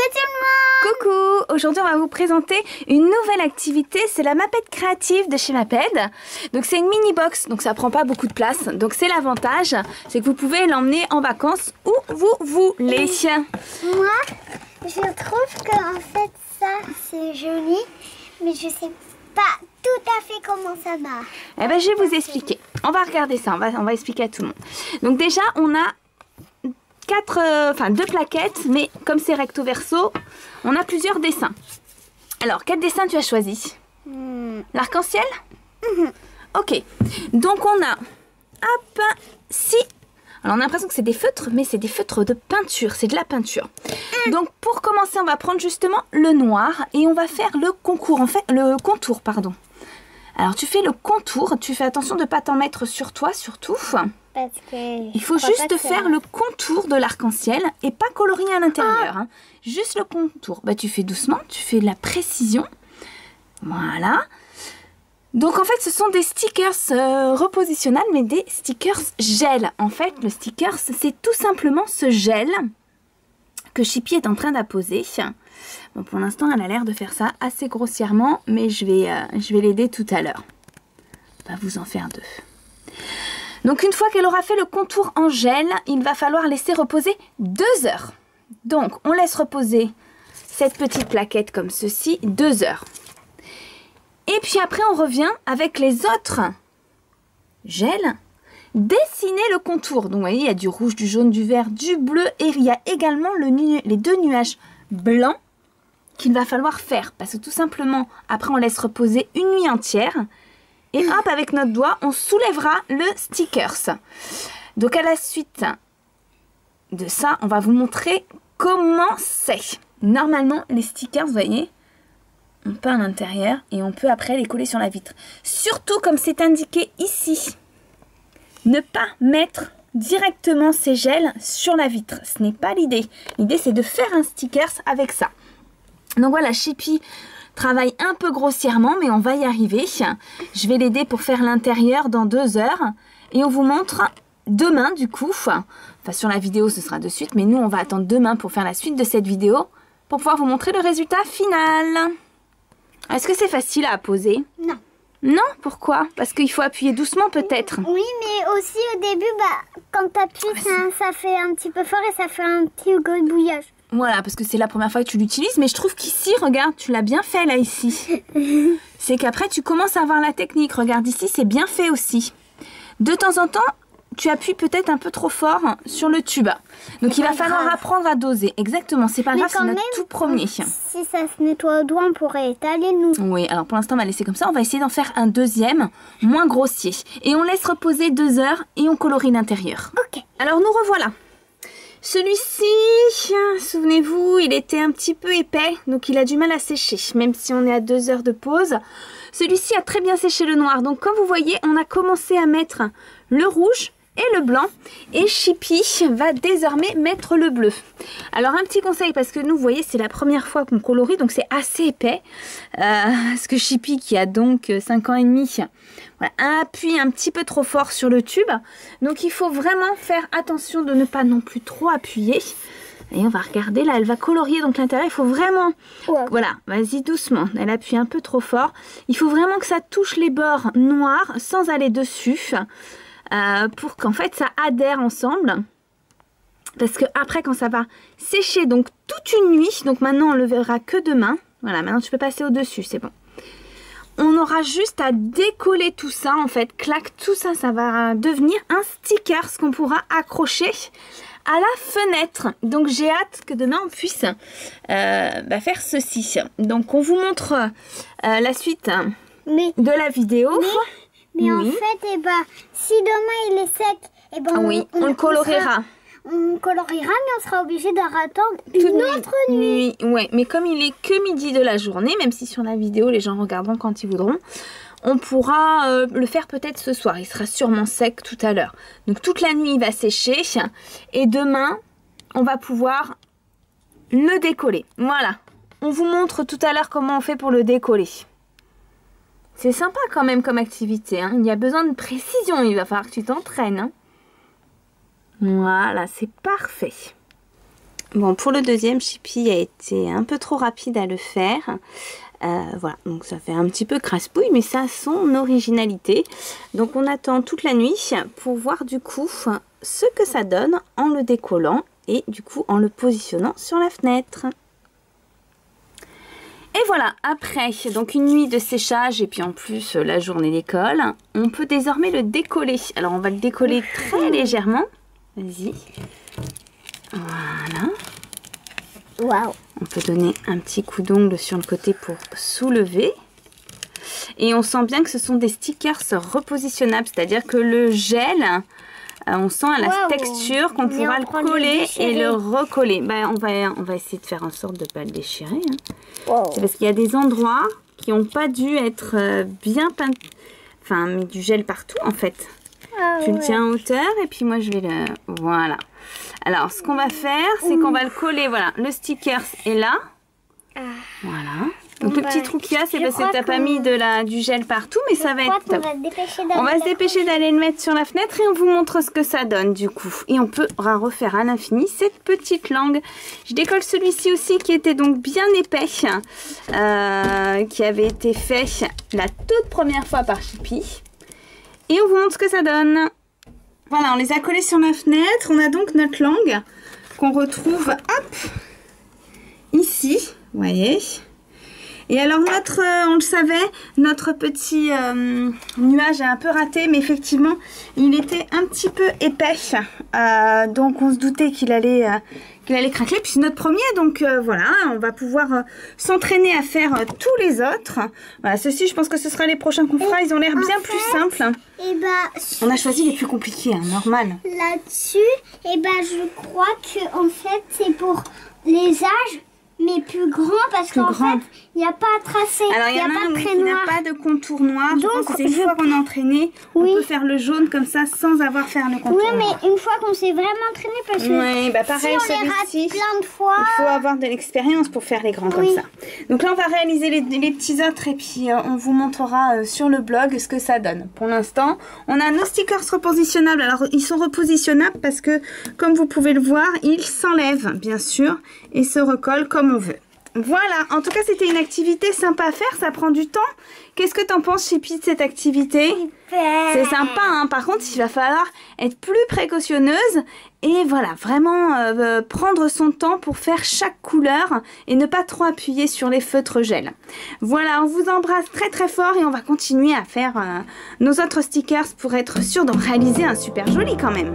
tout le monde! Coucou! Aujourd'hui, on va vous présenter une nouvelle activité. C'est la mapette créative de chez Maped. Donc, c'est une mini box, donc ça prend pas beaucoup de place. Donc, c'est l'avantage, c'est que vous pouvez l'emmener en vacances où vous voulez. Moi, je trouve que en fait, ça, c'est joli, mais je sais pas tout à fait comment ça marche. Eh ben, je vais vous expliquer. On va regarder ça, on va expliquer à tout le monde. Donc, déjà, on a deux plaquettes, mais comme c'est recto verso, on a plusieurs dessins. Alors, quel dessin tu as choisi? L'arc-en-ciel? Ok. Donc, on a, hop, alors, on a l'impression que c'est des feutres, mais c'est des feutres de peinture, c'est de la peinture. Donc, pour commencer, on va prendre justement le noir et on va faire le contour, pardon. Alors, tu fais le contour, tu fais attention de ne pas t'en mettre sur toi, surtout. Parce que il faut juste faire le contour de l'arc-en-ciel et pas colorier à l'intérieur. Hein. Juste le contour. Bah, tu fais doucement, tu fais de la précision. Voilà. Donc, en fait, ce sont des stickers repositionnables, mais des stickers gel. En fait, le sticker, c'est tout simplement ce gel que Chippy est en train d'apposer. Bon, pour l'instant, elle a l'air de faire ça assez grossièrement, mais je vais l'aider tout à l'heure. On va vous en faire deux. Donc, une fois qu'elle aura fait le contour en gel, il va falloir laisser reposer 2 heures. Donc, on laisse reposer cette petite plaquette comme ceci 2 heures. Et puis après, on revient avec les autres gels. Dessiner le contour. Donc, vous voyez, il y a du rouge, du jaune, du vert, du bleu. Et il y a également les 2 nuages blancs qu'il va falloir faire. Parce que tout simplement, après, on laisse reposer une nuit entière. Et hop, avec notre doigt, on soulèvera le stickers. Donc, à la suite de ça, on va vous montrer comment c'est. Normalement, les stickers, vous voyez, on peint à l'intérieur et on peut après les coller sur la vitre. Surtout, comme c'est indiqué ici, ne pas mettre directement ces gels sur la vitre. Ce n'est pas l'idée. L'idée, c'est de faire un stickers avec ça. Donc, voilà, Chippy travaille un peu grossièrement, mais on va y arriver. Je vais l'aider pour faire l'intérieur dans 2 heures. Et on vous montre demain, du coup. Enfin, sur la vidéo, ce sera de suite. Mais nous, on va attendre demain pour faire la suite de cette vidéo. Pour pouvoir vous montrer le résultat final. Est-ce que c'est facile à apposer? Non. Non? Pourquoi? Parce qu'il faut appuyer doucement, peut-être. Oui, mais aussi au début, quand tu appuies, ça fait un petit peu fort et ça fait un petit gribouillage. Voilà, parce que c'est la première fois que tu l'utilises. Mais je trouve qu'ici, regarde, tu l'as bien fait là, ici. C'est qu'après, tu commences à avoir la technique. Regarde, ici, c'est bien fait aussi. De temps en temps, tu appuies peut-être un peu trop fort sur le tube. Donc, il va falloir apprendre à doser. Exactement, c'est pas grave, c'est notre tout premier. Si ça se nettoie au doigt, on pourrait étaler, nous. Oui, alors pour l'instant, on va laisser comme ça. On va essayer d'en faire un deuxième, moins grossier. Et on laisse reposer 2 heures et on colorie l'intérieur. Ok. Alors, nous revoilà. Celui-ci, souvenez-vous, il était un petit peu épais, donc il a du mal à sécher, même si on est à 2 heures de pause. Celui-ci a très bien séché le noir, donc comme vous voyez, on a commencé à mettre le rouge et le blanc, et Chippy va désormais mettre le bleu. Alors un petit conseil, parce que nous, vous voyez, c'est la première fois qu'on colorie, donc c'est assez épais, parce que Chippy, qui a donc 5 ans et demi, voilà, appuie un petit peu trop fort sur le tube. Donc il faut vraiment faire attention de ne pas non plus trop appuyer. Et on va regarder, là elle va colorier donc l'intérieur. Il faut vraiment, voilà, vas-y doucement. Elle appuie un peu trop fort. Il faut vraiment que ça touche les bords noirs sans aller dessus. Pour qu'en fait ça adhère ensemble. Parce que après quand ça va sécher donc toute une nuit. Donc maintenant on le verra que demain. Voilà, maintenant tu peux passer au dessus, c'est bon. On aura juste à décoller tout ça, en fait, clac, tout ça, ça va devenir un sticker, ce qu'on pourra accrocher à la fenêtre. Donc j'ai hâte que demain on puisse faire ceci. Donc on vous montre la suite de la vidéo. Mais en fait, si demain il est sec, on le coloriera. On coloriera, mais on sera obligé de attendre une autre nuit. Ouais, mais comme il est que midi de la journée, même si sur la vidéo les gens regarderont quand ils voudront, on pourra le faire peut-être ce soir. Il sera sûrement sec tout à l'heure. Donc toute la nuit il va sécher et demain on va pouvoir le décoller. Voilà, on vous montre tout à l'heure comment on fait pour le décoller. C'est sympa quand même comme activité, hein. Il y a besoin de précision, il va falloir que tu t'entraînes, hein. Voilà, c'est parfait. Bon, pour le deuxième, Chippy a été un peu trop rapide à le faire. Voilà, donc ça fait un petit peu crasse-pouille, mais ça a son originalité. Donc on attend toute la nuit pour voir du coup ce que ça donne en le décollant et du coup en le positionnant sur la fenêtre. Et voilà, après donc une nuit de séchage et puis en plus la journée d'école, on peut désormais le décoller. Alors on va le décoller très légèrement. Vas-y. Voilà. Waouh. On peut donner un petit coup d'ongle sur le côté pour soulever. Et on sent bien que ce sont des stickers repositionnables, c'est-à-dire que le gel, on sent à la texture qu'on pourra le coller et le recoller. Bah, on va essayer de faire en sorte de ne pas le déchirer. Hein. Wow. C'est parce qu'il y a des endroits qui n'ont pas dû être bien peints. Enfin, mais du gel partout en fait. Ah, Tu le tiens en hauteur et puis moi je vais le... Voilà. Alors ce qu'on va faire, c'est qu'on va le coller. Voilà, le sticker est là. Voilà. Donc le petit trou qu'il y a, c'est parce que tu n'as pas mis du gel partout, mais ça va être top. On va se dépêcher d'aller le mettre sur la fenêtre et on vous montre ce que ça donne du coup. Et on pourra refaire à l'infini cette petite langue. Je décolle celui-ci aussi qui était donc bien épais, qui avait été fait la toute première fois par Chippy. Et on vous montre ce que ça donne. Voilà, on les a collés sur la fenêtre. On a donc notre langue qu'on retrouve, hop, ici, vous voyez. Et alors on le savait, notre petit nuage a un peu raté, mais effectivement, il était un petit peu épais. Donc on se doutait qu'il allait craquer. Puis c'est notre premier, donc voilà, on va pouvoir s'entraîner à faire tous les autres. Voilà, ceux-ci, je pense que ce sera les prochains qu'on fera. Ils ont l'air bien plus simples. Et bah, on a choisi les plus compliqués, hein, normal. Là-dessus, et bah, je crois que en fait, c'est pour les âges. Mais plus grand parce qu'en fait, il n'y a pas à tracer. Alors, il y en a un qui n'a pas de contour noir. Donc, c'est une fois qu'on est entraîné, on peut faire le jaune comme ça sans avoir à faire le contour noir. Oui, mais une fois qu'on s'est vraiment entraîné, parce que oui, bah pareil, si on les rate plein de fois... Il faut avoir de l'expérience pour faire les grands comme ça. Donc là, on va réaliser les petits autres et puis on vous montrera sur le blog ce que ça donne. Pour l'instant, on a nos stickers repositionnables. Alors, ils sont repositionnables parce que, comme vous pouvez le voir, ils s'enlèvent, bien sûr, et se recollent comme on veut. Voilà, en tout cas c'était une activité sympa à faire, ça prend du temps. Qu'est-ce que t'en penses, Chippy, de cette activité? C'est sympa, hein. Par contre il va falloir être plus précautionneuse et voilà, vraiment prendre son temps pour faire chaque couleur et ne pas trop appuyer sur les feutres gel. Voilà, on vous embrasse très très fort et on va continuer à faire nos autres stickers pour être sûr d'en réaliser un super joli quand même.